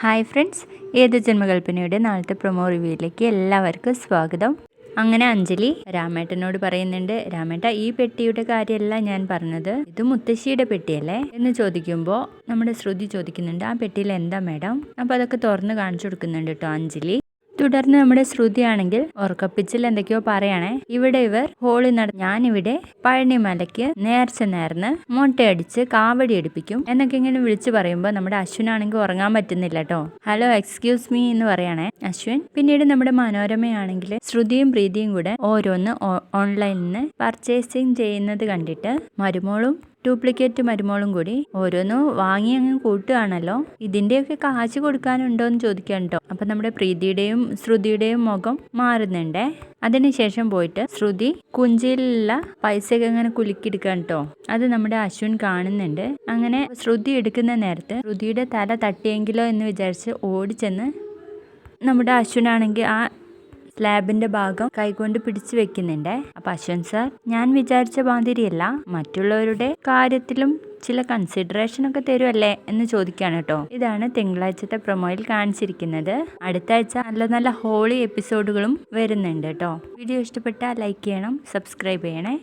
Hi friends, ഏത് ജന്മകൽപ്പനയുടെ നാളത്തെ promo റിവ്യൂയിലേക്ക് എല്ലാവർക്കും സ്വാഗതം. അങ്ങനെ അഞ്ജലി രാമേട്ടനോട് പറയുന്നുണ്ട്, രാമേട്ട ഈ പെട്ടിയുടെ കാര്യമല്ല ഞാൻ പറഞ്ഞത്, ഇത് മുത്തശ്ശിയുടെ പെട്ടിയല്ലേ എന്ന് ചോദിക്കുമ്പോൾ നമ്മുടെ ശ്രുതി ചോദിക്കുന്നുണ്ട്, ആ പെട്ടിയിൽ എന്താ മേഡം? അപ്പോൾ അതൊക്കെ തുറന്ന് കാണിച്ചു കൊടുക്കുന്നുണ്ട് കേട്ടോ അഞ്ജലി. തുടർന്ന് നമ്മുടെ ശ്രുതിയാണെങ്കിൽ ഉറക്കപ്പിച്ചിൽ എന്തൊക്കെയോ പറയണേ. ഇവിടെ ഇവർ ഹോളി ഞാനിവിടെ പഴനിമലയ്ക്ക് നേർച്ച നേർന്ന് മൊട്ടയടിച്ച് കാവടി എടുപ്പിക്കും എന്നൊക്കെ ഇങ്ങനെ വിളിച്ചു പറയുമ്പോൾ നമ്മുടെ അശ്വിനാണെങ്കിൽ ഉറങ്ങാൻ പറ്റുന്നില്ല കേട്ടോ. ഹലോ എക്സ്ക്യൂസ് മീ എന്ന് പറയണേ അശ്വിൻ. പിന്നീട് നമ്മുടെ മനോരമയാണെങ്കിൽ ശ്രുതിയും പ്രീതിയും കൂടെ ഓരോന്ന് ഓൺലൈനിൽ നിന്ന് പർച്ചേസിങ് ചെയ്യുന്നത് കണ്ടിട്ട് മരുമോളും ഡ്യൂപ്ലിക്കേറ്റ് മരുമോളും കൂടി ഓരോന്നും വാങ്ങി അങ്ങ് കൂട്ടുകയാണല്ലോ, ഇതിന്റെയൊക്കെ കാശ് കൊടുക്കാനുണ്ടോ എന്ന് ചോദിക്കാൻ കേട്ടോ. അപ്പൊ നമ്മുടെ പ്രീതിയുടെയും ശ്രുതിയുടെയും മുഖം മാറുന്നുണ്ടേ. അതിനുശേഷം പോയിട്ട് ശ്രുതി കുഞ്ചിയിലുള്ള പൈസയൊക്കെ അങ്ങനെ കുലുക്കിയെടുക്കാൻ കേട്ടോ. അത് നമ്മുടെ അശ്വിൻ കാണുന്നുണ്ട്. അങ്ങനെ ശ്രുതി എടുക്കുന്ന നേരത്ത് ശ്രുതിയുടെ തല തട്ടിയെങ്കിലോ എന്ന് വിചാരിച്ച് ഓടിച്ചെന്ന് നമ്മുടെ അശ്വിനാണെങ്കിൽ ആ സ്ലാബിന്റെ ഭാഗം കൈകൊണ്ട് പിടിച്ചു വെക്കുന്നുണ്ട്. അപ്പൊ അശ്വൻ സാർ, ഞാൻ വിചാരിച്ച മാതിരിയല്ല, മറ്റുള്ളവരുടെ കാര്യത്തിലും ചില കൺസിഡറേഷൻ ഒക്കെ തരുമല്ലേ എന്ന് ചോദിക്കാണ് കേട്ടോ. ഇതാണ് തിങ്കളാഴ്ചത്തെ പ്രൊമോയിൽ കാണിച്ചിരിക്കുന്നത്. അടുത്ത ആഴ്ച നല്ല നല്ല ഹോളി എപ്പിസോഡുകളും വരുന്നുണ്ട് കേട്ടോ. വീഡിയോ ഇഷ്ടപ്പെട്ടാൽ ലൈക്ക് ചെയ്യണം, സബ്സ്ക്രൈബ് ചെയ്യണേ.